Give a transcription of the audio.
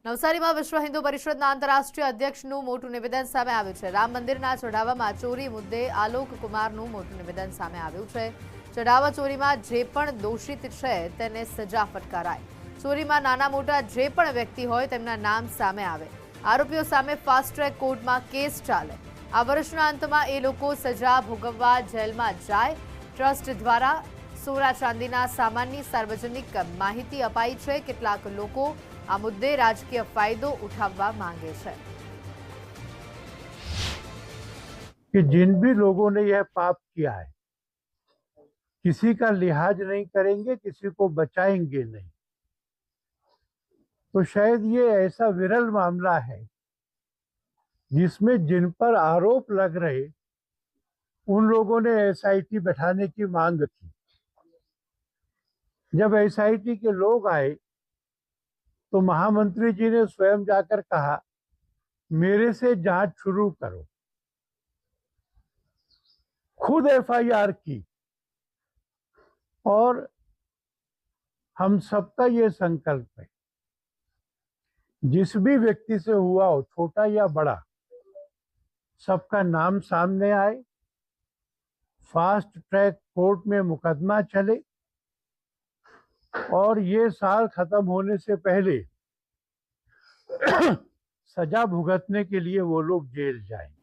નવસારીમાં વિશ્વ હિન્દુ પરિષદના આંતરરાષ્ટ્રીય અધ્યક્ષનું મોટું નિવેદન સામે આવ્યું છે. રામ મંદિરના ચઢાવામાં ચોરી મુદ્દે આલોક કુમારનું મોટું નિવેદન સામે આવ્યું છે. ચઢાવા ચોરીમાં જે પણ દોષિત છે તેને સજા ફટકારાય. ચોરીમાં નાના મોટા જે પણ વ્યક્તિ હોય તેમના નામ સામે આવે. આરોપીઓ સામે ફાસ્ટ ટ્રેક કોર્ટમાં કેસ ચાલે. આ વર્ષના અંતમાં એ લોકો સજા ભોગવવા જેલમાં જાય. ટ્રસ્ટ દ્વારા સોના ચાંદીના સામાનની સાર્વજનિક માહિતી અપાઈ છે. કેટલાક લોકો આ मुद्दे राजकीय फायदो उठाववा मांगे छे कि जिन भी लोगों ने यह पाप किया है किसी का लिहाज नहीं करेंगे, किसी को बचाएंगे नहीं। तो शायद ये ऐसा विरल मामला है जिसमें जिन पर आरोप लग रहे उन लोगों ने एसआईटी बैठाने की मांग थी। जब एसआईटी के लोग आए तो महामंत्री जी ने स्वयं जाकर कहा, मेरे से जांच शुरू करो। खुद एफआईआर की और हम सबका ये संकल्प है, जिस भी व्यक्ति से हुआ हो, छोटा या बड़ा, सबका नाम सामने आए, फास्ट ट्रैक कोर्ट में मुकदमा चले और ये साल खत्म होने से पहले सजा भुगतने के लिए वो लोग जेल जाएं।